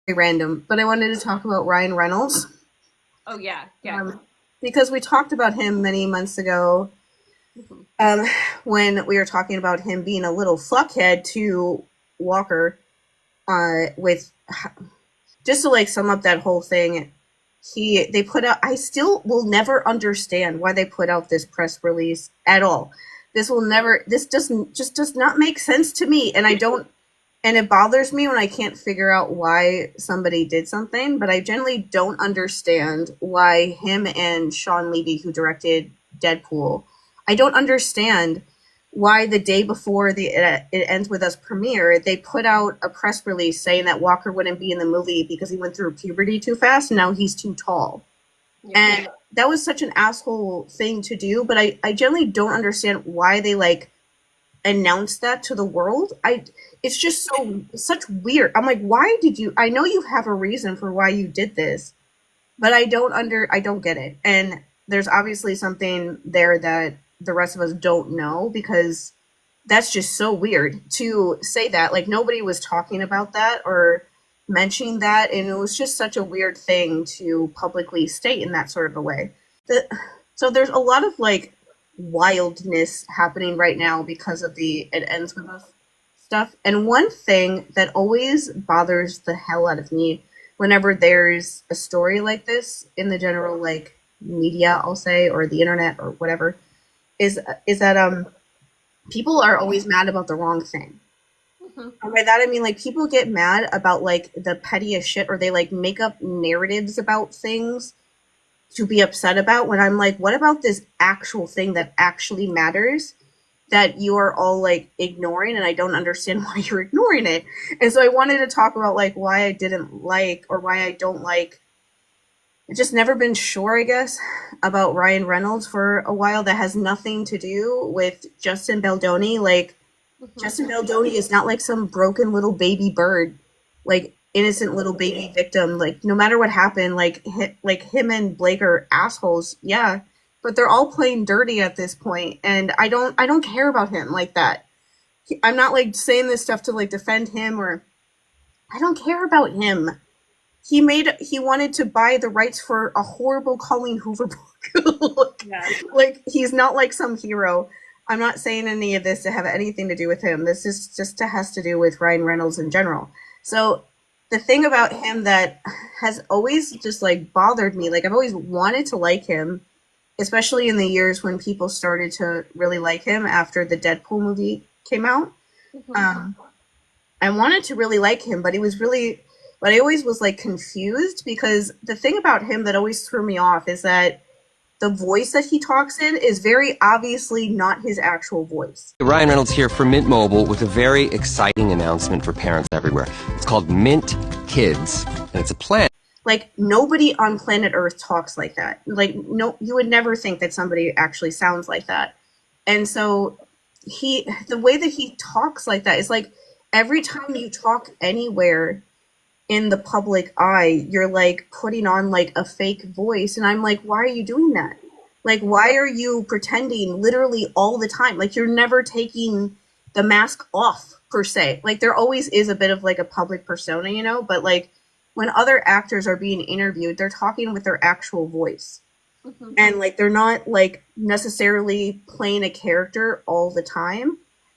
random, but I wanted to talk about Ryan Reynolds. Oh yeah, yeah. Because we talked about him many months ago, Mhm. um, when we were talking about him being a little fuckhead to Walker, with just to like sum up that whole thing, they put out. I still will never understand why they put out this press release at all. This will never. This doesn't just does not make sense to me, and I don't. And it bothers me when I can't figure out why somebody did something. But I generally don't understand why him and Sean Levy, who directed Deadpool, I don't understand why the day before It Ends With Us premiere, they put out a press release saying that Walker wouldn't be in the movie because he went through puberty too fast and now he's too tall. Yeah. And that was such an asshole thing to do, but I generally don't understand why they like announce that to the world. It's just such weird. I'm like, why did you I know you have a reason for why you did this, but I don't get it. And there's obviously something there that the rest of us don't know, because that's just so weird to say that. Like, nobody was talking about that or mentioning that, and it was just such a weird thing to publicly state in that sort of a way. The, so there's a lot of like wildness happening right now because of the It Ends With Us stuff. And one thing that always bothers the hell out of me whenever there's a story like this in the general like media, I'll say, or the internet or whatever, is that people are always mad about the wrong thing. Mhm. And by that I mean, like, people get mad about like the pettiest shit, or they like make up narratives about things to be upset about, when I'm like, what about this actual thing that actually matters that you are all like ignoring, and I don't understand why you're ignoring it. And so I wanted to talk about like why I didn't like, or why I don't like, I've just never been sure, I guess, about Ryan Reynolds for a while. That has nothing to do with Justin Baldoni. Like, Mhm. Justin Baldoni is not like some broken little baby bird, like innocent little baby victim. Like, no matter what happened, like him and Blake are assholes, yeah, but they're all playing dirty at this point, and I don't care about him like that. I'm not like saying this stuff to like defend him, or I don't care about him. He wanted to buy the rights for a horrible Colleen Hoover book. Yeah. Like, he's not like some hero. I'm not saying any of this to have anything to do with him. This is just has to do with Ryan Reynolds in general. So the thing about him that has always just like bothered me, like, I've always wanted to like him, especially in the years when people started to really like him after the Deadpool movie came out. Mhm. Um, I wanted to really like him, but he was really, but I always was like confused, because the thing about him that always threw me off is that the voice that he talks in is very obviously not his actual voice. Ryan Reynolds here for Mint Mobile with a very exciting announcement for parents everywhere. It's called Mint Kids, and it's a plan. Like, nobody on planet Earth talks like that. Like, no, you would never think that somebody actually sounds like that. And so the way that he talks like that is like, every time you talk anywhere in the public eye, you're like putting on like a fake voice. And I'm like, why are you doing that? Like, why are you pretending literally all the time? Like, you're never taking the mask off, per se. Like, there always is a bit of like a public persona, but like, when other actors are being interviewed, they're talking with their actual voice. Mhm. And like, they're not like necessarily playing a character all the time,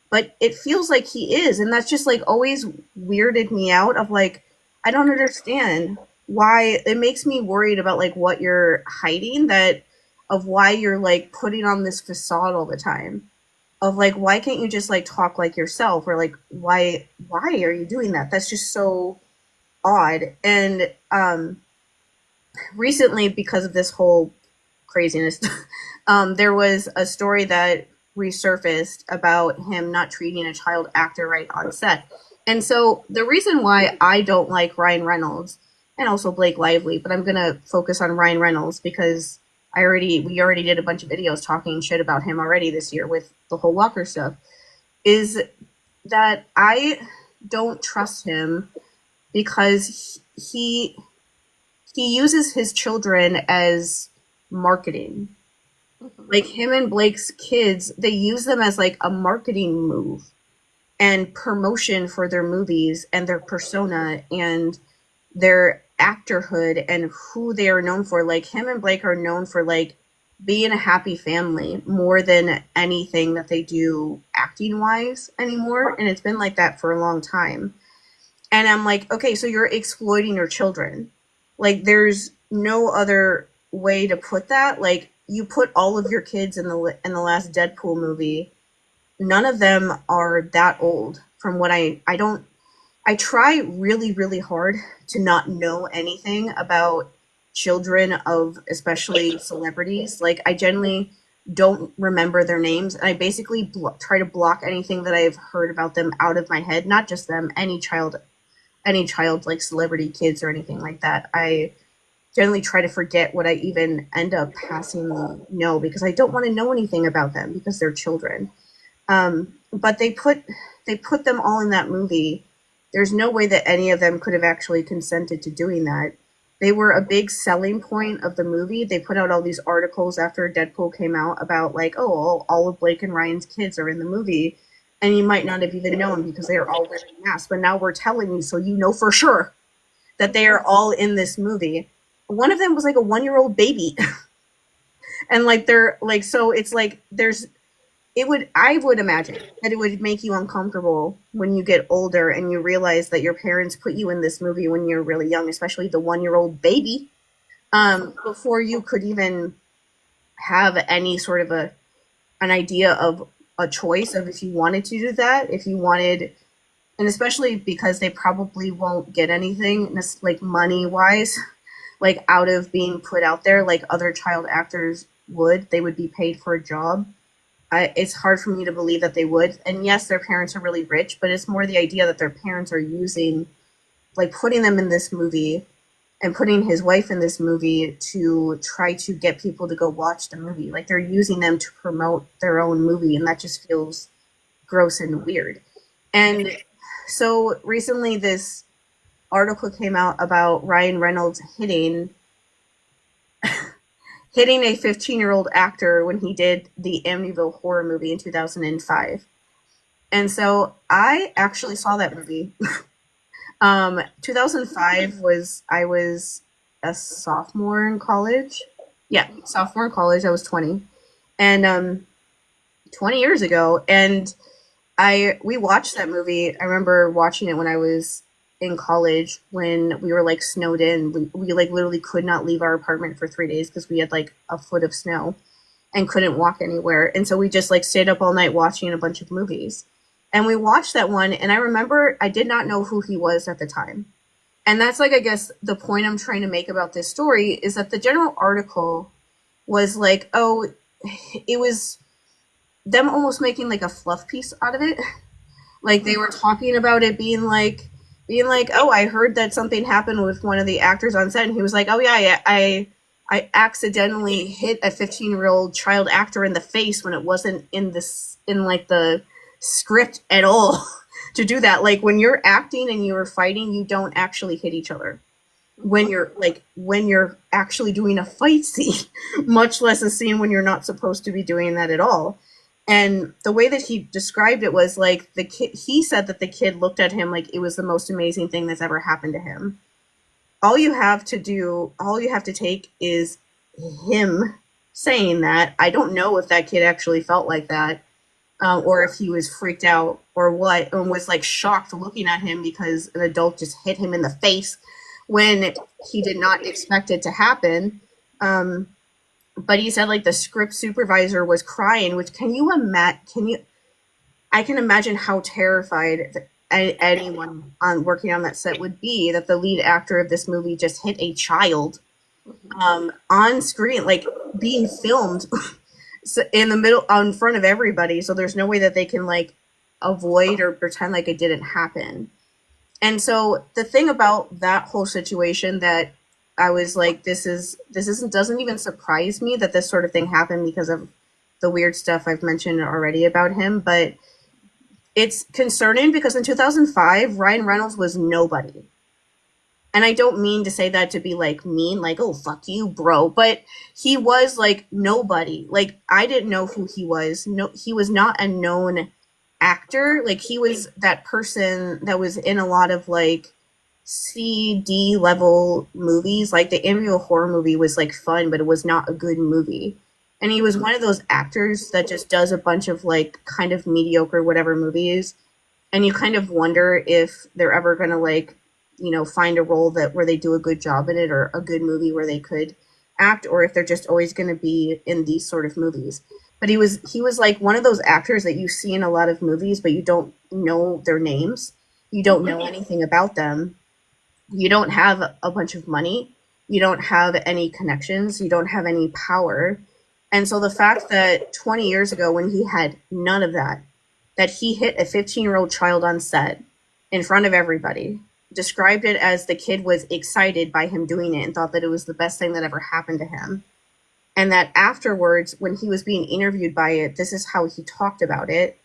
but it feels like he is. And that's just like always weirded me out, of like, I don't understand why. It makes me worried about like what you're hiding, that of why you're like putting on this facade all the time, of like, why can't you just like talk like yourself, or like, why are you doing that? That's just so odd. And recently, because of this whole craziness, there was a story that resurfaced about him not treating a child actor right on set. And so the reason why I don't like Ryan Reynolds, and also Blake Lively, but I'm gonna focus on Ryan Reynolds because we already did a bunch of videos talking shit about him already this year with the whole Walker stuff, is that I don't trust him, because he uses his children as marketing. Mhm. Like, him and Blake's kids, they use them as like a marketing move and promotion for their movies and their persona. And their actorhood and who they are known for. Like him and Blake are known for like being a happy family more than anything that they do acting wise anymore. And it's been like that for a long time. And I'm like, okay, so you're exploiting your children. Like there's no other way to put that. Like you put all of your kids in the last Deadpool movie. None of them are that old from what I don't I try really, really hard to not know anything about children of especially celebrities. Like, I generally don't remember their names. And I basically try to block anything that I've heard about them out of my head. Not just them, any child, like celebrity kids or anything like that. I generally try to forget what I even end up passing know because I don't want to know anything about them because they're children. But they put them all in that movie. There's no way that any of them could have actually consented to doing that. They were a big selling point of the movie. They put out all these articles after Deadpool came out about like, oh, all of Blake and Ryan's kids are in the movie, and you might not have even known because they are all wearing masks. But now we're telling you, so you know for sure that they are all in this movie. One of them was like a 1-year-old baby, and like they're like, so it's like there's I would imagine that it would make you uncomfortable when you get older and you realize that your parents put you in this movie when you're really young, especially the 1-year-old baby, before you could even have any sort of an idea of a choice of if you wanted to do that, if you wanted, and especially because they probably won't get anything like money wise, like out of being put out there like other child actors would. They would be paid for a job. It's hard for me to believe that they would. And yes, their parents are really rich, but it's more the idea that their parents are using, like putting them in this movie and putting his wife in this movie to try to get people to go watch the movie. Like they're using them to promote their own movie, and that just feels gross and weird. And so recently, this article came out about Ryan Reynolds hitting a 15-year-old actor when he did the Amityville horror movie in 2005. And so I actually saw that movie. 2005 was, I was a sophomore in college. Yeah, sophomore in college. I was 20. And 20 years ago. And we watched that movie. I remember watching it when I was in college when we were like snowed in. We like literally could not leave our apartment for 3 days because we had like a foot of snow and couldn't walk anywhere. And so we just like stayed up all night watching a bunch of movies. And we watched that one, and I remember I did not know who he was at the time. And that's like, I guess, the point I'm trying to make about this story is that the general article was like, oh, it was them almost making like a fluff piece out of it. Like they were talking about it being like, oh, I heard that something happened with one of the actors on set, and he was like, oh yeah, I accidentally hit a 15-year-old child actor in the face when it wasn't in like the script at all to do that. Like when you're acting and you're fighting, you don't actually hit each other. When you're actually doing a fight scene, much less a scene when you're not supposed to be doing that at all. And the way that he described it was like he said that the kid looked at him like it was the most amazing thing that's ever happened to him. All you have to take is him saying that. I don't know if that kid actually felt like that, or if he was freaked out or what, and was like shocked looking at him because an adult just hit him in the face when he did not expect it to happen. But he said like the script supervisor was crying, which I can imagine how terrified anyone working on that set would be that the lead actor of this movie just hit a child on screen, like being filmed in the middle, in front of everybody. So there's no way that they can like avoid or pretend like it didn't happen. And so the thing about that whole situation that I was like, doesn't even surprise me that this sort of thing happened because of the weird stuff I've mentioned already about him. But it's concerning because in 2005, Ryan Reynolds was nobody. And I don't mean to say that to be like mean, like, oh, fuck you, bro. But he was like nobody. Like, I didn't know who he was. No, he was not a known actor. Like, he was that person that was in a lot of like C, D level movies. Like the Amityville Horror movie was like fun, but it was not a good movie. And he was one of those actors that just does a bunch of like kind of mediocre whatever movies, and you kind of wonder if they're ever gonna like, find a role that where they do a good job in it, or a good movie where they could act, or if they're just always gonna be in these sort of movies. But he was like one of those actors that you see in a lot of movies, but you don't know their names. You don't know anything about them. You don't have a bunch of money. You don't have any connections. You don't have any power. And so the fact that 20 years ago, when he had none of that, that he hit a 15-year-old child on set in front of everybody, described it as the kid was excited by him doing it and thought that it was the best thing that ever happened to him. And that afterwards, when he was being interviewed by it, this is how he talked about it.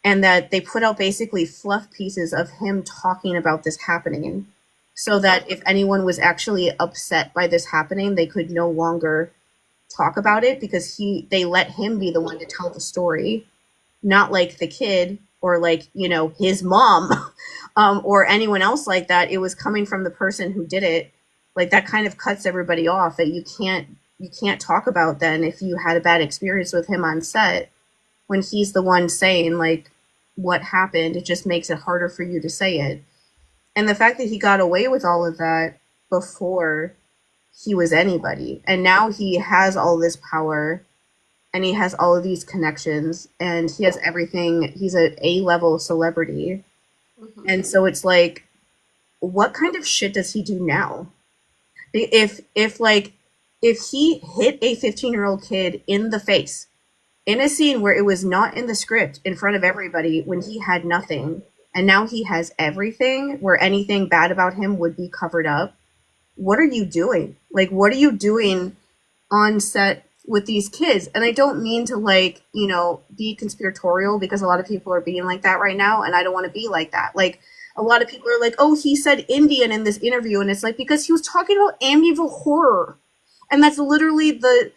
And that they put out basically fluff pieces of him talking about this happening, so that if anyone was actually upset by this happening, they could no longer talk about it, because they let him be the one to tell the story, not like the kid, or like, his mom, or anyone else like that. It was coming from the person who did it. Like that kind of cuts everybody off, that you can't talk about then if you had a bad experience with him on set, when he's the one saying like what happened. It just makes it harder for you to say it. And the fact that he got away with all of that before he was anybody, and now he has all this power, and he has all of these connections, and he has everything. He's an A-level celebrity. And so it's like, what kind of shit does he do now? If he hit a 15-year-old kid in the face in a scene where it was not in the script, in front of everybody, when he had nothing, and now he has everything, where anything bad about him would be covered up, what are you doing? Like, what are you doing on set with these kids? And I don't mean to like, be conspiratorial, because a lot of people are being like that right now, and I don't want to be like that. Like, a lot of people are like, oh, he said Indian in this interview, and it's like, because he was talking about Amityville Horror. And that's literally the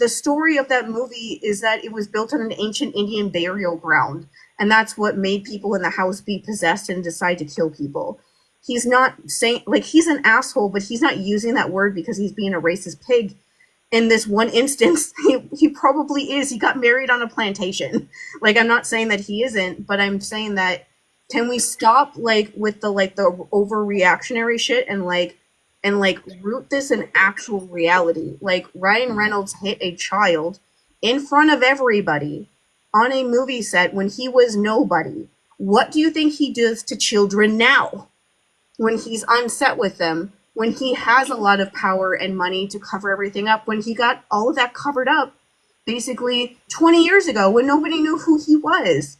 story of that movie, is that it was built on an ancient Indian burial ground, and that's what made people in the house be possessed and decide to kill people. He's not saying, like, he's an asshole, but he's not using that word because he's being a racist pig. In this one instance, he probably is. He got married on a plantation. Like, I'm not saying that he isn't, but I'm saying that, can we stop like with the overreactionary shit, and root this in actual reality? Like, Ryan Reynolds hit a child in front of everybody on a movie set when he was nobody. What do you think he does to children now, when he's on set with them, when he has a lot of power and money to cover everything up, when he got all of that covered up basically 20 years ago, when nobody knew who he was?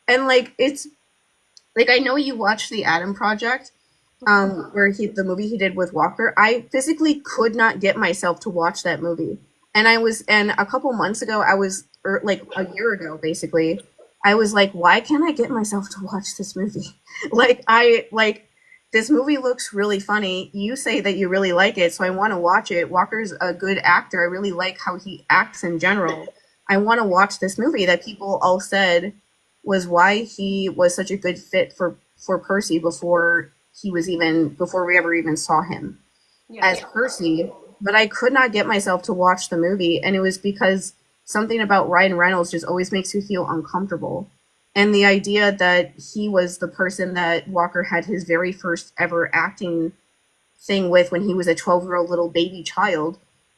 And like, it's like, I know you watched The Adam Project, where the movie he did with Walker. I physically could not get myself to watch that movie. And a couple months ago, like a year ago, basically, I was like, why can't I get myself to watch this movie? This movie looks really funny. You say that you really like it, so I want to watch it. Walker's a good actor. I really like how he acts in general. I want to watch this movie that people all said was why he was such a good fit for Percy, before we ever even saw him as Percy. But I could not get myself to watch the movie, and it was because something about Ryan Reynolds just always makes you feel uncomfortable. And the idea that he was the person that Walker had his very first ever acting thing with when he was a 12-year-old little baby child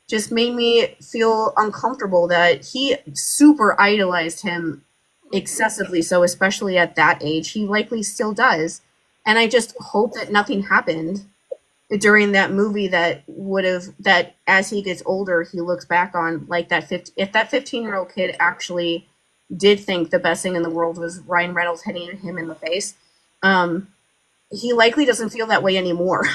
just made me feel uncomfortable, that he super idolized him excessively so, especially at that age. He likely still does. And I just hope that nothing happened during that movie that as he gets older, he looks back on like that. If that 15-year-old kid actually did think the best thing in the world was Ryan Reynolds hitting him in the face, he likely doesn't feel that way anymore.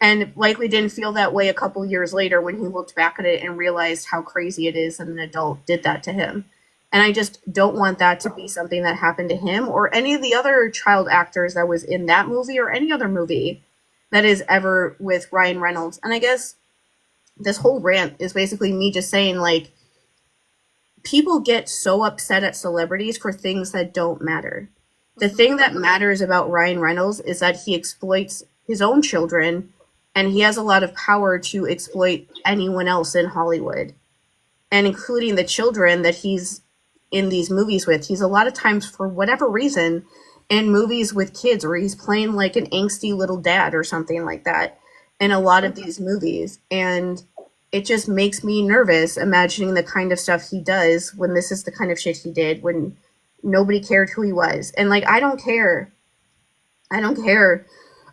And likely didn't feel that way a couple years later when he looked back at it and realized how crazy it is that an adult did that to him. And I just don't want that to be something that happened to him or any of the other child actors that was in that movie or any other movie that is ever with Ryan Reynolds. And I guess this whole rant is basically me just saying, like, people get so upset at celebrities for things that don't matter. The thing that matters about Ryan Reynolds is that he exploits his own children, and he has a lot of power to exploit anyone else in Hollywood, and including the children that he's in these movies with. He's a lot of times, for whatever reason, in movies with kids, or he's playing like an angsty little dad or something like that in a lot of these movies. And it just makes me nervous imagining the kind of stuff he does when this is the kind of shit he did when nobody cared who he was. And like, I don't care. I don't care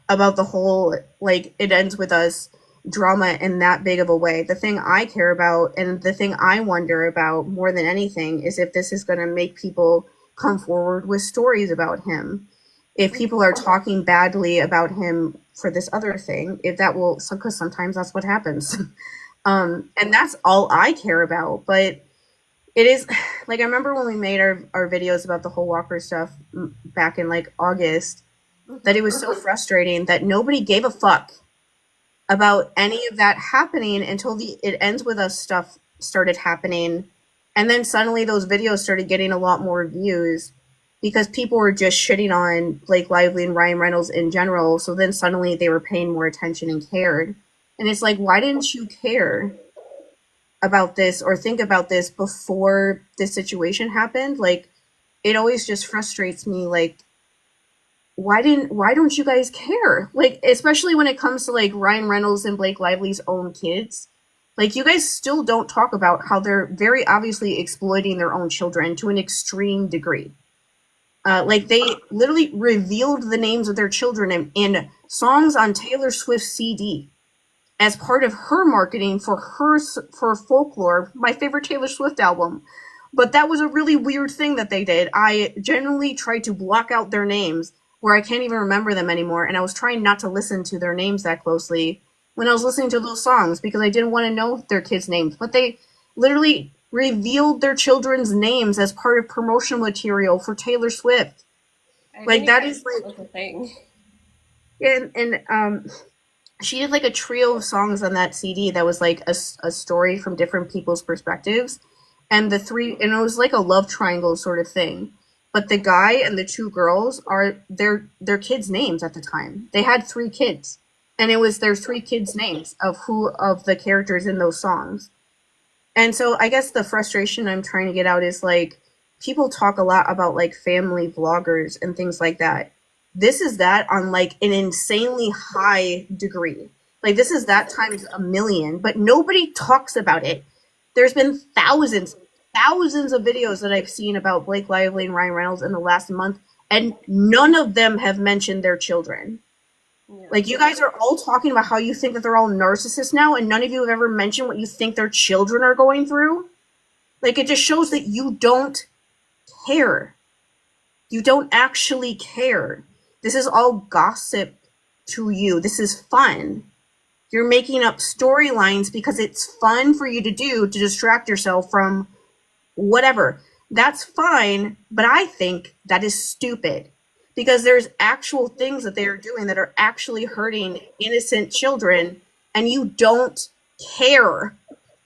about the whole, like, it ends with us drama in that big of a way. The thing I care about and the thing I wonder about more than anything is if this is going to make people come forward with stories about him. If people are talking badly about him for this other thing, if that will, because sometimes that's what happens. And that's all I care about. But it is, like, I remember when we made our videos about the whole Walker stuff back in like August, that it was so frustrating that nobody gave a fuck about any of that happening until it ends with us stuff started happening. And then suddenly those videos started getting a lot more views because people were just shitting on Blake Lively and Ryan Reynolds in general. So then suddenly they were paying more attention and cared. And it's like, why didn't you care about this or think about this before this situation happened? Like, it always just frustrates me. Like, why don't you guys care? Like, especially when it comes to like Ryan Reynolds and Blake Lively's own kids. Like, you guys still don't talk about how they're very obviously exploiting their own children to an extreme degree. Like, they literally revealed the names of their children in songs on Taylor Swift's CD as part of her marketing for Folklore, my favorite Taylor Swift album. But that was a really weird thing that they did. I generally tried to block out their names where I can't even remember them anymore, and I was trying not to listen to their names that closely when I was listening to those songs because I didn't want to know their kids' names. But they literally revealed their children's names as part of promotional material for Taylor Swift. Like, that is like a thing. And she did like a trio of songs on that CD that was like a story from different people's perspectives, and and it was like a love triangle sort of thing. But the guy and the two girls are their kids' names at the time. They had 3 kids, and it was their 3 kids' names of the characters in those songs. And so I guess the frustration I'm trying to get out is like, people talk a lot about like family vloggers and things like that. This is that on like an insanely high degree. Like, this is that times a million, but nobody talks about it. There's been thousands of videos that I've seen about Blake Lively and Ryan Reynolds in the last month, and none of them have mentioned their children. Yeah. Like, you guys are all talking about how you think that they're all narcissists now, and none of you have ever mentioned what you think their children are going through. Like, it just shows that you don't care. You don't actually care. This is all gossip to you. This is fun. You're making up storylines because it's fun for you to do to distract yourself from whatever. That's fine, but I think that is stupid because there's actual things that they are doing that are actually hurting innocent children, and you don't care.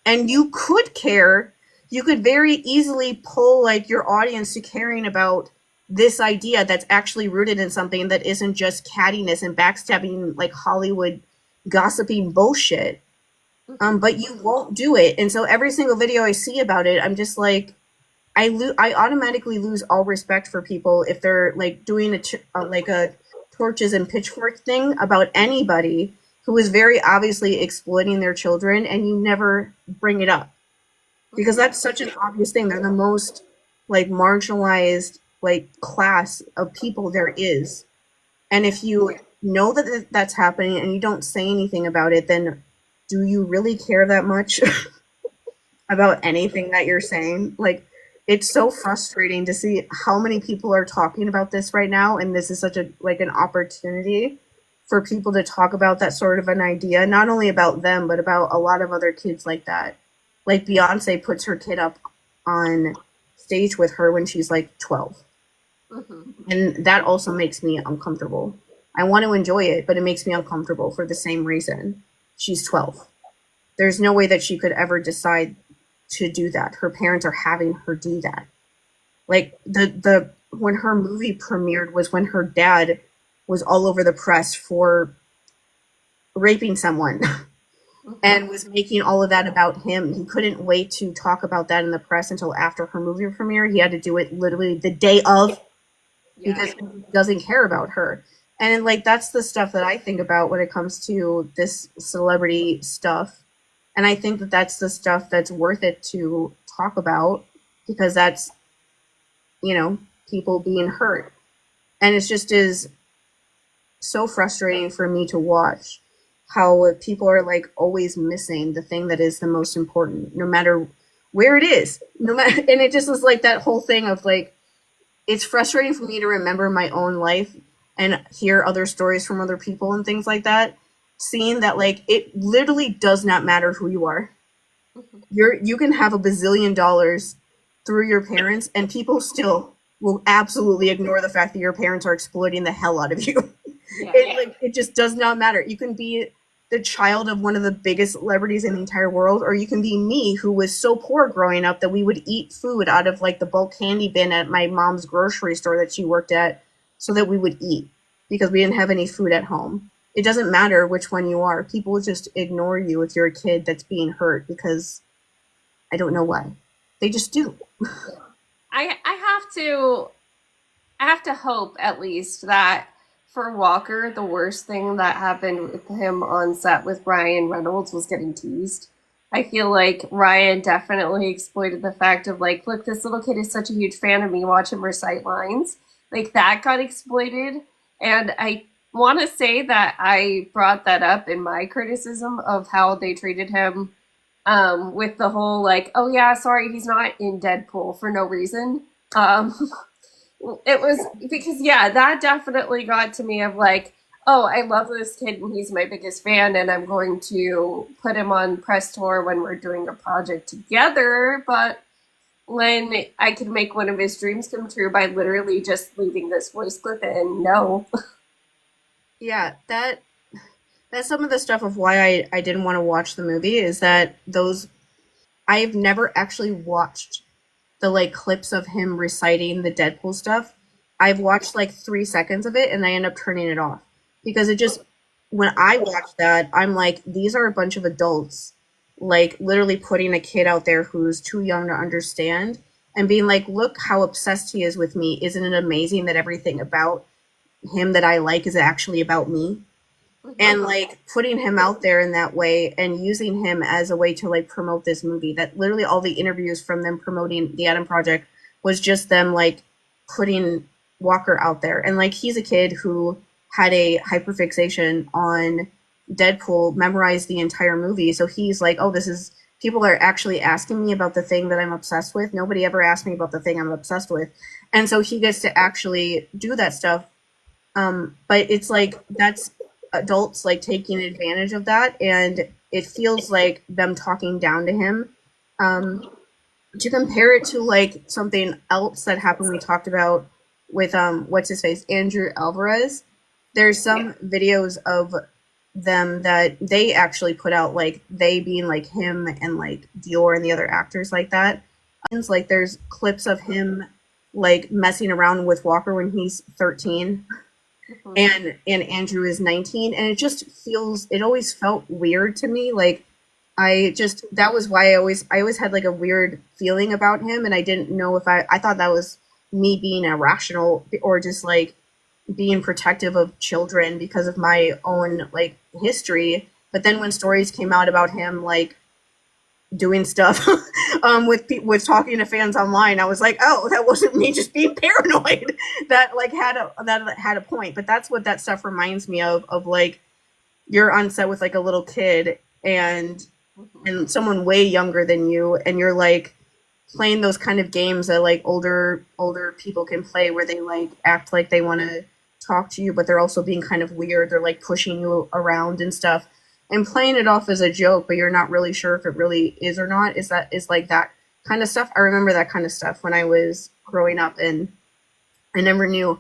And you could care. You could very easily pull like your audience to caring about this idea that's actually rooted in something that isn't just cattiness and backstabbing, like Hollywood gossiping bullshit. But you won't do it. And so every single video I see about it, I'm just like, I automatically lose all respect for people if they're like doing a torches and pitchfork thing about anybody who is very obviously exploiting their children, and you never bring it up because that's such an obvious thing. They're the most like marginalized like class of people there is. And if you know that that's happening and you don't say anything about it, then do you really care that much about anything that you're saying? Like, it's so frustrating to see how many people are talking about this right now, and this is such a like an opportunity for people to talk about that sort of an idea, not only about them but about a lot of other kids like that. Like, Beyonce puts her kid up on stage with her when she's like 12. And that also makes me uncomfortable. I want to enjoy it, but it makes me uncomfortable for the same reason. She's 12. There's no way that she could ever decide to do that. Her parents are having her do that. Like the when her movie premiered was when her dad was all over the press for raping someone and was making all of that about him. He couldn't wait to talk about that in the press until after her movie premiere. He had to do it literally the day of Yeah. because he doesn't care about her. And like that's the stuff that I think about when it comes to this celebrity stuff. And I think that that's the stuff that's worth it to talk about because that's, you know, people being hurt. And it's just is so frustrating for me to watch how people are like always missing the thing that is the most important, no matter where it is. No matter, and it just is like that whole thing of like, it's frustrating for me to remember my own life and hear other stories from other people and things like that, seeing that like it literally does not matter who you are. You can have a bazillion dollars through your parents and people still will absolutely ignore the fact that your parents are exploiting the hell out of you. Yeah. It just does not matter. You can be the child of one of the biggest celebrities in the entire world, or you can be me, who was so poor growing up that we would eat food out of like the bulk candy bin at my mom's grocery store that she worked at, so that we would eat because we didn't have any food at home. It doesn't matter which one you are. People just ignore you if you're a kid that's being hurt because I don't know why. They just do. I have to hope at least that for Walker, the worst thing that happened with him on set with Ryan Reynolds was getting teased. I feel like Ryan definitely exploited the fact of like, look, this little kid is such a huge fan of me, watch him recite lines. Like that got exploited. And I want to say that I brought that up in my criticism of how they treated him with the whole like, oh yeah, sorry, he's not in Deadpool for no reason. Um, it was because yeah, that definitely got to me of like, oh, I love this kid and he's my biggest fan, and I'm going to put him on press tour when we're doing a project together. But when I can make one of his dreams come true by literally just leaving this voice clip in, no. Yeah, that's some of the stuff of why I didn't want to watch the movie is that those I've never actually watched the like clips of him reciting the Deadpool stuff. I've watched like 3 seconds of it and I end up turning it off because it just when I watch that I'm like these are a bunch of adults like literally putting a kid out there who's too young to understand and being like look how obsessed he is with me. Isn't it amazing that everything about him that I like is actually about me? And like putting him out there in that way and using him as a way to like promote this movie that literally all the interviews from them promoting the Adam Project was just them like putting Walker out there and like he's a kid who had a hyperfixation on Deadpool, memorized the entire movie, so he's like oh this is people are actually asking me about the thing that I'm obsessed with. Nobody ever asked me about the thing I'm obsessed with. And so he gets to actually do that stuff. But it's like that's adults like taking advantage of that, and it feels like them talking down to him. Um, to compare it to like something else that happened, we talked about with what's his face, Andrew Alvarez. There's some videos of them that they actually put out, like they being like him and like Dior and the other actors like that. Like there's clips of him like messing around with Walker when he's 13 and Andrew is 19 and it just feels it always felt weird to me like I just that was why I always had like a weird feeling about him and I didn't know if I thought that was me being irrational or just like being protective of children because of my own like history, but then when stories came out about him like doing stuff with talking to fans online, I was like, oh, that wasn't me just being paranoid. That like had a point. But that's what that stuff reminds me of like you're on set with like a little kid and someone way younger than you and you're like playing those kind of games that like older people can play where they like act like they want to talk to you but they're also being kind of weird. They're like pushing you around and stuff and playing it off as a joke, but you're not really sure if it really is or not. Is like that kind of stuff. I remember that kind of stuff when I was growing up, and I never knew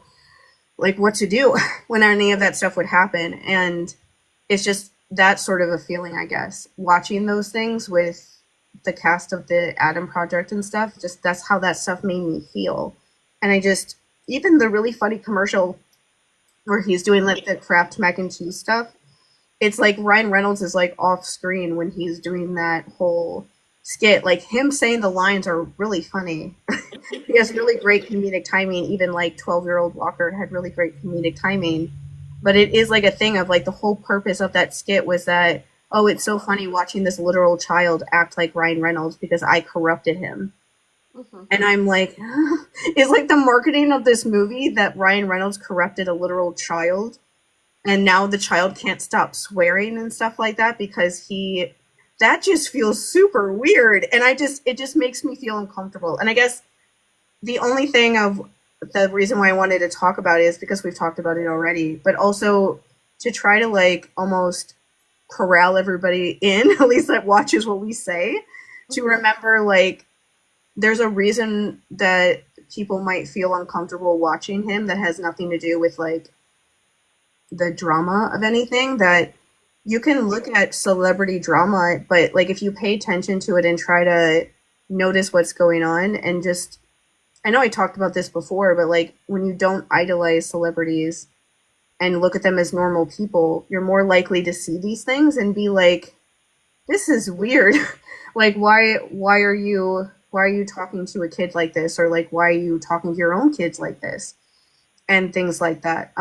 like what to do when any of that stuff would happen. And it's just that sort of a feeling, I guess, watching those things with the cast of the Adam Project and stuff. Just that's how that stuff made me feel. And I just, even the really funny commercial where he's doing like the Kraft mac and cheese stuff, it's like Ryan Reynolds is like off screen when he's doing that whole skit. Like him saying the lines are really funny. He has really great comedic timing. Even like 12-year-old Walker had really great comedic timing. But it is like a thing of like the whole purpose of that skit was that, oh, it's so funny watching this literal child act like Ryan Reynolds because I corrupted him. Mm-hmm. And I'm like, is like the marketing of this movie that Ryan Reynolds corrupted a literal child, and now the child can't stop swearing and stuff like that because he, that just feels super weird. And it just makes me feel uncomfortable. And I guess the only thing of the reason why I wanted to talk about it is because we've talked about it already, but also to try to like almost corral everybody in, at least that watches what we say, to remember like there's a reason that people might feel uncomfortable watching him that has nothing to do with like the drama of anything. That you can look at celebrity drama, but like if you pay attention to it and try to notice what's going on and just, I know I talked about this before, but like when you don't idolize celebrities and look at them as normal people, you're more likely to see these things and be like, this is weird. Like why are you talking to a kid like this, or like why are you talking to your own kids like this, and things like that.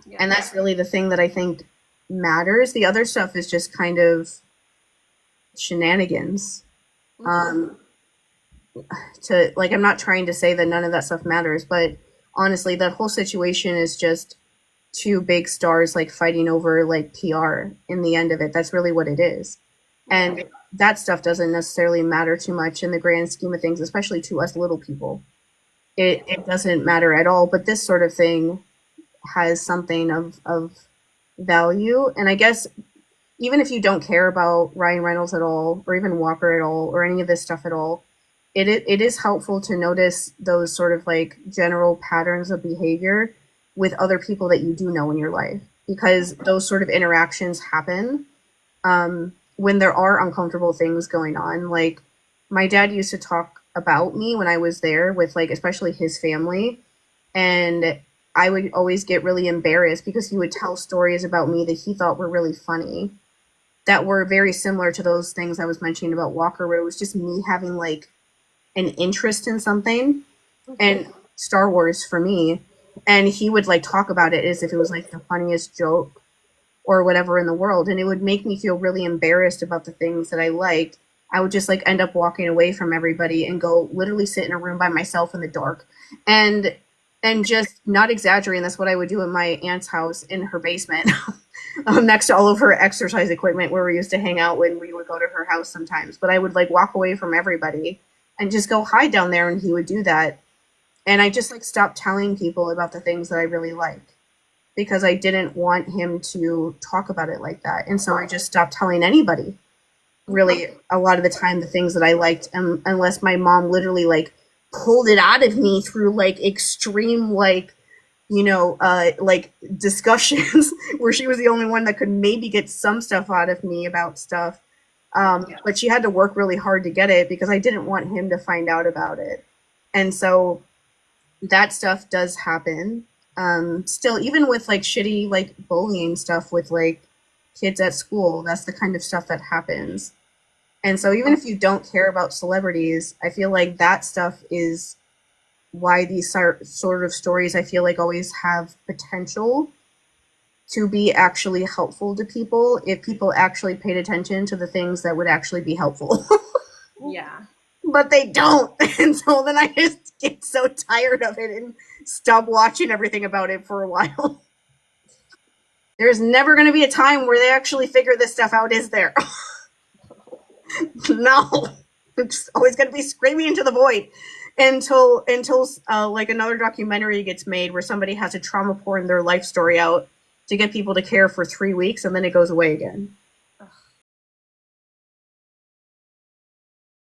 Yeah. And that's really the thing that I think matters. The other stuff is just kind of shenanigans. Mm-hmm. To like, I'm not trying to say that none of that stuff matters, but honestly, that whole situation is just two big stars like fighting over like PR in the end of it. That's really what it is. And that stuff doesn't necessarily matter too much in the grand scheme of things, especially to us little people. It doesn't matter at all. But this sort of thing has something of value. And I guess even if you don't care about Ryan Reynolds at all, or even Walker at all, or any of this stuff at all, it is helpful to notice those sort of like general patterns of behavior with other people that you do know in your life, because those sort of interactions happen when there are uncomfortable things going on. Like my dad used to talk about me when I was there with like especially his family, and I would always get really embarrassed because he would tell stories about me that he thought were really funny, that were very similar to those things I was mentioning about Walker, where it was just me having like an interest in something, and Star Wars for me, and he would like talk about it as if it was like the funniest joke or whatever in the world, and it would make me feel really embarrassed about the things that I liked. I would just like end up walking away from everybody and go literally sit in a room by myself in the dark, and just not exaggerating, that's what I would do in my aunt's house in her basement. Next to all of her exercise equipment where we used to hang out when we would go to her house sometimes. But I would like walk away from everybody and just go hide down there, and he would do that. And I just like stopped telling people about the things that I really liked because I didn't want him to talk about it like that. And so I just stopped telling anybody really a lot of the time the things that I liked, unless my mom literally like pulled it out of me through like extreme like like discussions where she was the only one that could maybe get some stuff out of me about stuff. But she had to work really hard to get it because I didn't want him to find out about it. And so that stuff does happen. Still, even with like shitty like bullying stuff with like kids at school, that's the kind of stuff that happens. And so even if you don't care about celebrities, I feel like that stuff is why these sort of stories I feel like always have potential to be actually helpful to people if people actually paid attention to the things that would actually be helpful. Yeah. But they don't. And so then I just get so tired of it and stop watching everything about it for a while. There's never going to be a time where they actually figure this stuff out, is there? No. It's always going to be screaming into the void until like another documentary gets made where somebody has to trauma porn their life story out to get people to care for 3 weeks, and then it goes away again.